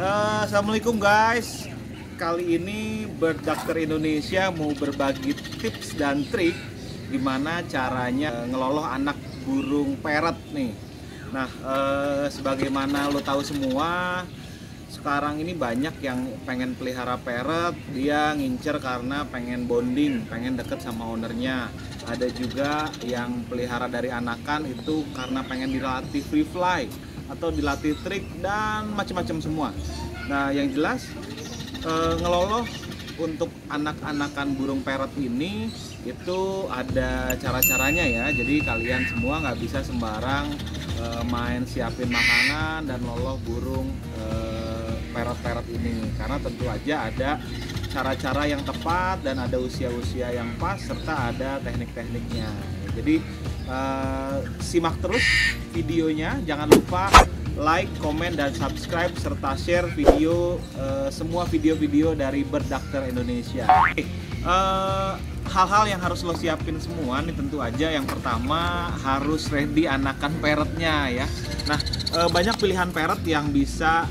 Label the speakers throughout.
Speaker 1: Assalamualaikum guys. Kali ini Bird Doctor Indonesia mau berbagi tips dan trik gimana caranya ngeloloh anak burung parrot nih. Nah, sebagaimana lo tahu semua, sekarang ini banyak yang pengen pelihara parrot, dia ngincer karena pengen bonding, pengen deket sama ownernya. Ada juga yang pelihara dari anakan itu karena pengen dilatih free fly atau dilatih trik dan macam-macam semua. Nah, yang jelas ngeloloh untuk anak-anakan burung parrot ini itu ada cara-caranya ya. Jadi kalian semua nggak bisa sembarang main siapin makanan dan loloh burung parrot-parrot ini, karena tentu aja ada cara-cara yang tepat dan ada usia-usia yang pas serta ada teknik-tekniknya. Jadi simak terus videonya, jangan lupa like, komen, dan subscribe serta share video semua video-video dari Bird Doctor Indonesia. Hal-hal yang harus lo siapin semua nih, tentu aja yang pertama harus ready anakan parrotnya ya. Nah, banyak pilihan parrot yang bisa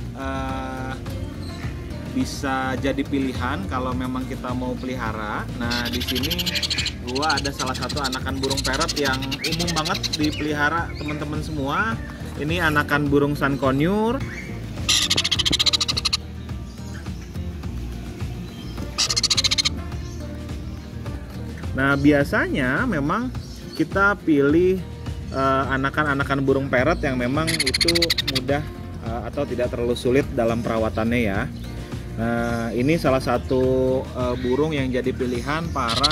Speaker 1: jadi pilihan kalau memang kita mau pelihara. Nah, di sini gua ada salah satu anakan burung parrot yang umum banget dipelihara teman-teman semua. Ini anakan burung sun conure. Nah, biasanya memang kita pilih anakan-anakan burung parrot yang memang itu mudah atau tidak terlalu sulit dalam perawatannya ya. Nah, ini salah satu burung yang jadi pilihan para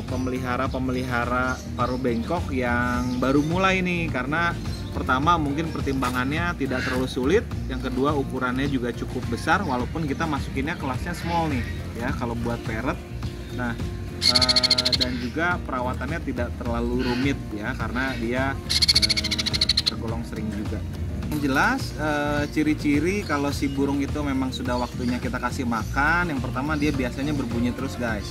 Speaker 1: pemelihara paruh bengkok yang baru mulai nih, karena pertama mungkin pertimbangannya tidak terlalu sulit, yang kedua ukurannya juga cukup besar walaupun kita masukinnya kelasnya small nih ya kalau buat parrot. Nah, dan juga perawatannya tidak terlalu rumit ya, karena dia tergolong sering juga. Yang jelas ciri-ciri kalau si burung itu memang sudah waktunya kita kasih makan, yang pertama dia biasanya berbunyi terus guys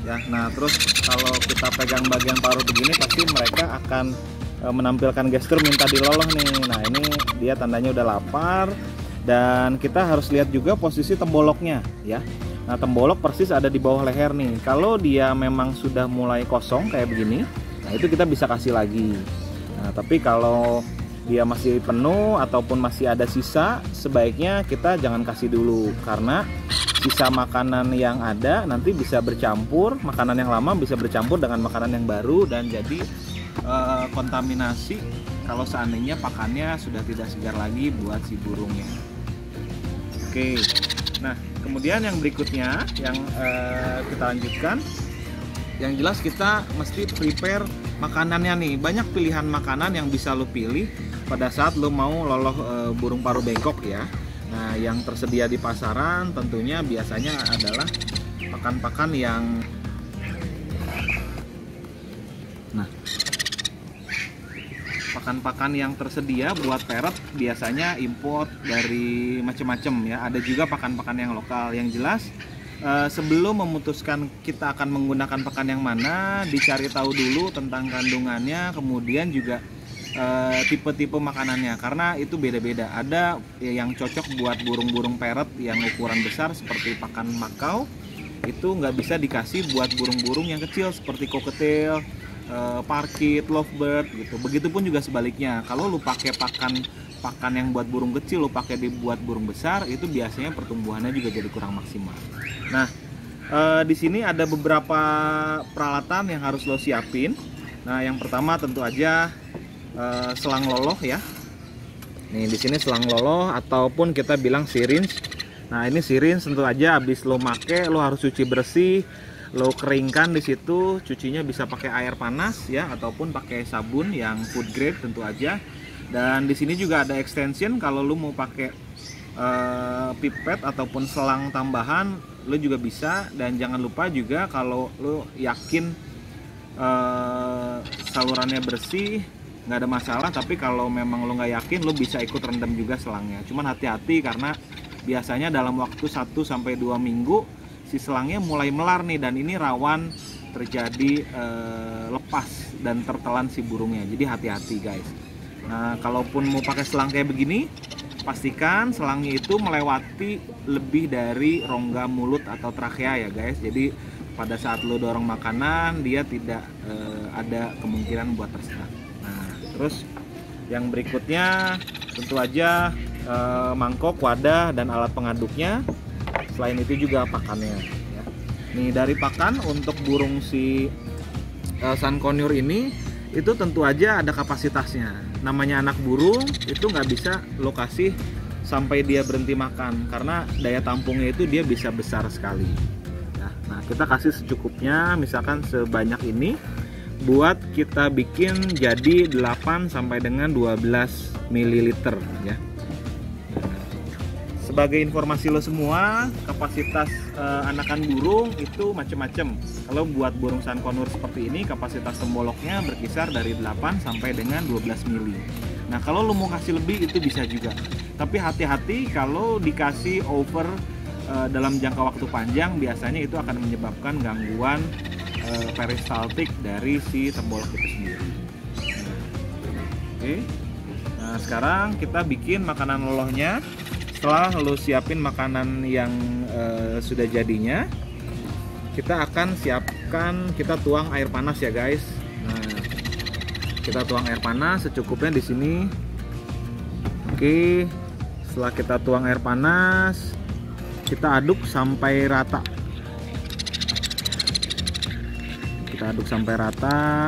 Speaker 1: ya. Nah, terus kalau kita pegang bagian paruh begini pasti mereka akan menampilkan gestur minta diloloh nih. Nah, ini dia tandanya udah lapar, dan kita harus lihat juga posisi temboloknya ya. Nah, tembolok persis ada di bawah leher nih. Kalau dia memang sudah mulai kosong kayak begini, nah itu kita bisa kasih lagi. Nah, tapi kalau dia masih penuh ataupun masih ada sisa, sebaiknya kita jangan kasih dulu, karena sisa makanan yang ada nanti bisa bercampur, makanan yang lama bisa bercampur dengan makanan yang baru dan jadi kontaminasi kalau seandainya pakannya sudah tidak segar lagi buat si burungnya. Oke. Nah, kemudian yang berikutnya yang kita lanjutkan, yang jelas kita mesti prepare makanannya nih. Banyak pilihan makanan yang bisa lo pilih pada saat lo mau loloh burung paruh bengkok ya. Nah, yang tersedia di pasaran tentunya biasanya adalah pakan-pakan yang pakan-pakan yang tersedia buat parrot biasanya import dari macam-macam ya. Ada juga pakan-pakan yang lokal. Yang jelas sebelum memutuskan kita akan menggunakan pakan yang mana, dicari tahu dulu tentang kandungannya, kemudian juga tipe-tipe makanannya, karena itu beda-beda. Ada yang cocok buat burung-burung parrot yang ukuran besar seperti pakan makau, itu nggak bisa dikasih buat burung-burung yang kecil seperti cockatiel, parkit, lovebird gitu. Begitupun juga sebaliknya. Kalau lu pakai pakan yang buat burung kecil, lu pakai dibuat burung besar, itu biasanya pertumbuhannya juga jadi kurang maksimal. Nah, di sini ada beberapa peralatan yang harus lo siapin. Nah, yang pertama tentu aja selang loloh ya. Nih, di sini selang loloh ataupun kita bilang syringe. Nah, ini syringe tentu aja habis lo make, lo harus cuci bersih. Lo keringkan di situ, cucinya bisa pakai air panas ya ataupun pakai sabun yang food grade tentu aja. Dan di sini juga ada extension kalau lo mau pakai pipet ataupun selang tambahan, lo juga bisa. Dan jangan lupa juga kalau lo yakin salurannya bersih, nggak ada masalah. Tapi kalau memang lo nggak yakin, lo bisa ikut rendam juga selangnya. Cuman hati-hati karena biasanya dalam waktu 1-2 minggu si selangnya mulai melar nih, dan ini rawan terjadi lepas dan tertelan si burungnya. Jadi hati-hati guys. Nah, kalaupun mau pakai selang kayak begini, pastikan selangnya itu melewati lebih dari rongga mulut atau trakea ya guys. Jadi pada saat lo dorong makanan dia tidak ada kemungkinan buat tersengat. Nah terus yang berikutnya tentu aja mangkok, wadah, dan alat pengaduknya. Selain itu juga pakannya ya. Nih dari pakan untuk burung si sun conure ini itu tentu aja ada kapasitasnya. Namanya anak burung itu nggak bisa lo kasih sampai dia berhenti makan karena daya tampungnya itu dia bisa besar sekali ya. Nah kita kasih secukupnya, misalkan sebanyak ini buat kita bikin jadi 8 sampai dengan 12 ml ya. Sebagai informasi lo semua, kapasitas anakan burung itu macam-macam. Kalau buat burung sun conure seperti ini, kapasitas temboloknya berkisar dari 8 sampai dengan 12 mili. Nah, kalau lo mau kasih lebih itu bisa juga. Tapi hati-hati kalau dikasih over dalam jangka waktu panjang, biasanya itu akan menyebabkan gangguan peristaltik dari si tembolok itu sendiri. Oke. Nah, sekarang kita bikin makanan lolohnya. Setelah lo siapin makanan yang sudah jadinya, kita akan siapkan, kita tuang air panas ya guys. Nah, kita tuang air panas secukupnya di sini. Oke, setelah kita tuang air panas, kita aduk sampai rata. Kita aduk sampai rata.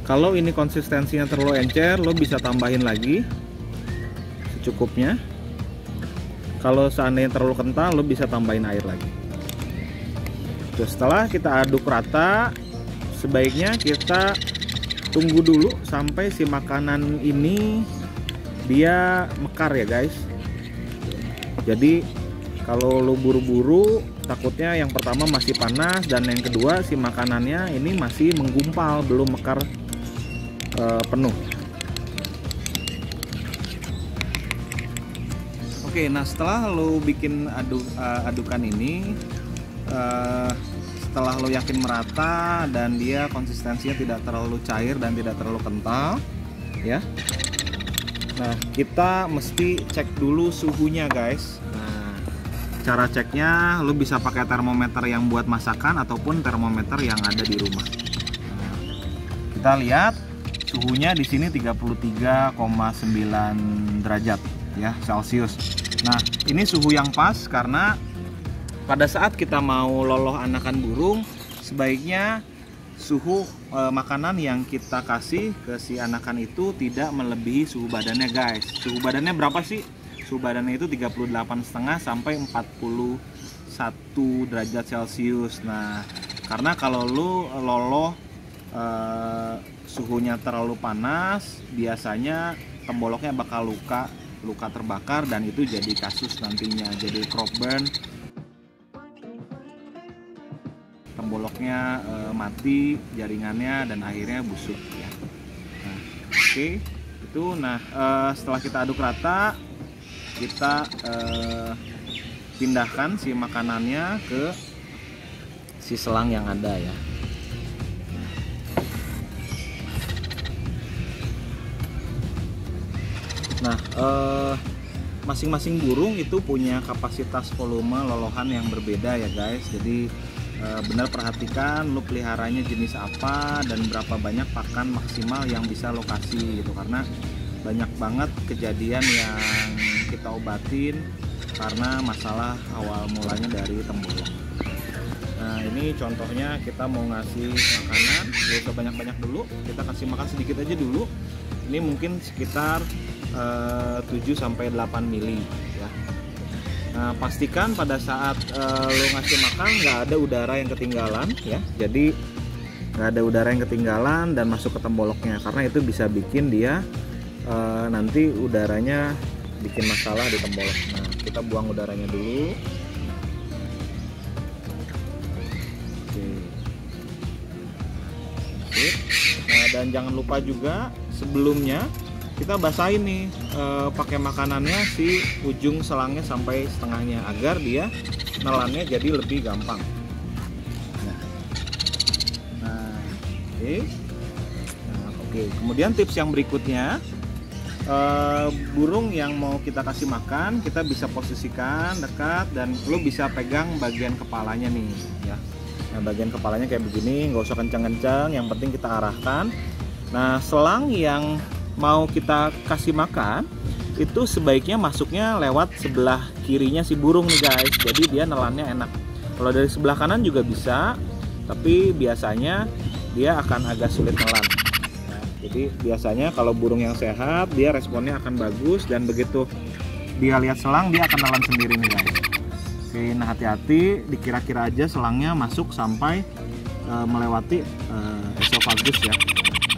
Speaker 1: Kalau ini konsistensinya terlalu encer, lo bisa tambahin lagi secukupnya. Kalau seandainya terlalu kental, lo bisa tambahin air lagi. Terus setelah kita aduk rata, sebaiknya kita tunggu dulu sampai si makanan ini dia mekar ya guys. Jadi kalau lo buru-buru, takutnya yang pertama masih panas dan yang kedua si makanannya ini masih menggumpal, belum mekar penuh. Oke, nah setelah lo bikin adukan ini, setelah lo yakin merata dan dia konsistensinya tidak terlalu cair dan tidak terlalu kental, ya. Nah, kita mesti cek dulu suhunya, guys. Nah, cara ceknya lo bisa pakai termometer yang buat masakan ataupun termometer yang ada di rumah. Nah, kita lihat suhunya di sini 33,9 derajat ya Celcius. Nah, ini suhu yang pas karena pada saat kita mau loloh anakan burung, sebaiknya suhu makanan yang kita kasih ke si anakan itu tidak melebihi suhu badannya, guys. Suhu badannya berapa sih? Suhu badannya itu 38,5 sampai 41 derajat Celcius. Nah, karena kalau lu loloh suhunya terlalu panas, biasanya temboloknya bakal luka terbakar dan itu jadi kasus nantinya, jadi crop burn, temboloknya mati jaringannya dan akhirnya busuk ya. Nah, oke, itu. Nah, setelah kita aduk rata, kita pindahkan si makanannya ke si selang yang ada ya. Nah, masing-masing burung itu punya kapasitas volume lolohan yang berbeda ya guys. Jadi benar perhatikan lu peliharanya jenis apa dan berapa banyak pakan maksimal yang bisa lo kasih gitu, karena banyak banget kejadian yang kita obatin karena masalah awal mulanya dari tembolok. Nah, ini contohnya kita mau ngasih makanan, gak usah banyak-banyak dulu, kita kasih makan sedikit aja dulu. Ini mungkin sekitar 7-8 mili ya. Nah, pastikan pada saat lo ngasih makan nggak ada udara yang ketinggalan ya. Jadi nggak ada udara yang ketinggalan dan masuk ke temboloknya, karena itu bisa bikin dia nanti udaranya bikin masalah di tembolok. Nah, kita buang udaranya dulu. Oke. Nah, dan jangan lupa juga sebelumnya kita basahin nih pakai makanannya si ujung selangnya sampai setengahnya agar dia nelannya jadi lebih gampang. Nah, Oke. Nah, oke. Kemudian tips yang berikutnya, burung yang mau kita kasih makan kita bisa posisikan dekat dan lo bisa pegang bagian kepalanya nih ya. Nah, bagian kepalanya kayak begini, nggak usah kencang-kencang, yang penting kita arahkan. Nah, selang yang mau kita kasih makan itu sebaiknya masuknya lewat sebelah kirinya si burung nih guys, jadi dia nelannya enak. Kalau dari sebelah kanan juga bisa, tapi biasanya dia akan agak sulit nelan. Jadi biasanya kalau burung yang sehat dia responnya akan bagus, dan begitu dia lihat selang dia akan nelan sendiri nih guys. Oke, nah hati-hati, dikira-kira aja selangnya masuk sampai melewati esofagus ya.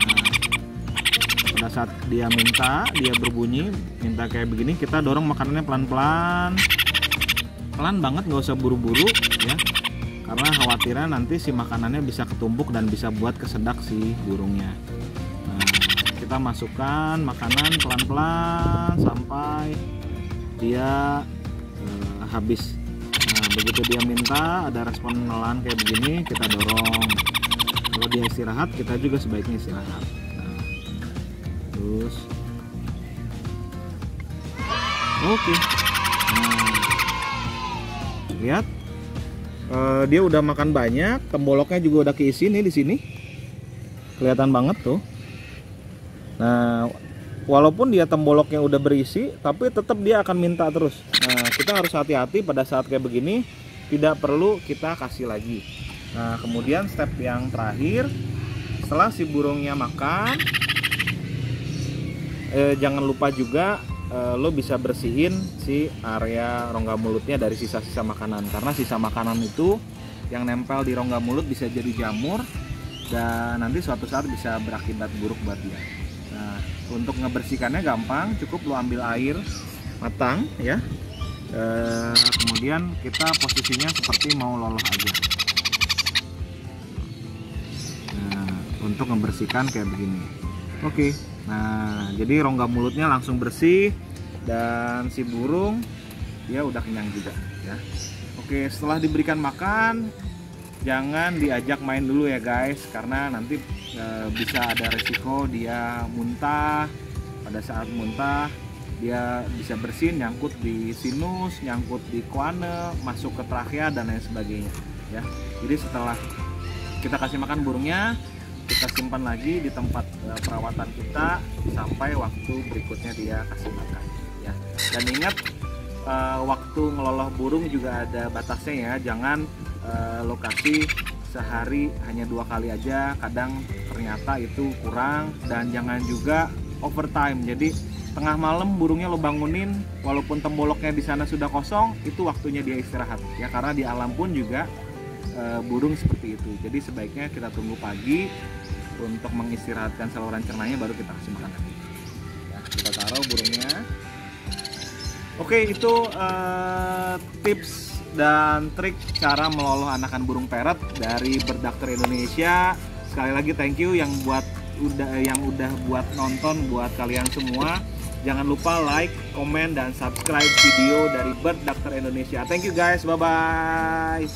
Speaker 1: Nah, pada saat dia minta, dia berbunyi minta kayak begini, kita dorong makanannya pelan-pelan, pelan banget, nggak usah buru-buru ya, karena khawatirnya nanti si makanannya bisa ketumpuk dan bisa buat kesedak si burungnya. Kita masukkan makanan pelan-pelan sampai dia habis. Nah, begitu dia minta ada respon nelan kayak begini, kita dorong. Kalau dia istirahat, kita juga sebaiknya istirahat. Nah, terus oke. Nah, lihat dia udah makan banyak, temboloknya juga udah keisi nih di sini, kelihatan banget tuh. Nah, walaupun dia temboloknya udah berisi, tapi tetap dia akan minta terus. Nah, kita harus hati-hati pada saat kayak begini, tidak perlu kita kasih lagi. Nah, kemudian step yang terakhir, setelah si burungnya makan, jangan lupa juga lo bisa bersihin si area rongga mulutnya dari sisa-sisa makanan, karena sisa makanan itu yang nempel di rongga mulut bisa jadi jamur dan nanti suatu saat bisa berakibat buruk buat dia. Nah, untuk ngebersihkannya gampang, cukup lo ambil air matang ya, kemudian kita posisinya seperti mau loloh aja. Nah, untuk membersihkan kayak begini. Oke, nah jadi rongga mulutnya langsung bersih dan si burung dia udah kenyang juga ya. Oke, setelah diberikan makan jangan diajak main dulu ya guys, karena nanti bisa ada resiko dia muntah. Pada saat muntah dia bisa bersin, nyangkut di sinus, nyangkut di koane, masuk ke trachea dan lain sebagainya ya. Jadi setelah kita kasih makan burungnya, kita simpan lagi di tempat perawatan kita sampai waktu berikutnya dia kasih makan ya. Dan ingat, waktu ngeloloh burung juga ada batasnya ya, jangan lokasi sehari hanya 2 kali aja, kadang ternyata itu kurang. Dan jangan juga overtime, jadi tengah malam burungnya lo bangunin walaupun temboloknya di sana sudah kosong, itu waktunya dia istirahat ya, karena di alam pun juga burung seperti itu. Jadi sebaiknya kita tunggu pagi untuk mengistirahatkan saluran cernanya, baru kita kasih makan lagi ya. Kita taruh burungnya. Oke, itu tips dan trik cara meloloh anakan burung parrot dari Bird Doctor Indonesia. Sekali lagi thank you yang udah buat nonton, buat kalian semua. Jangan lupa like, komen, dan subscribe video dari Bird Doctor Indonesia. Thank you guys, bye bye.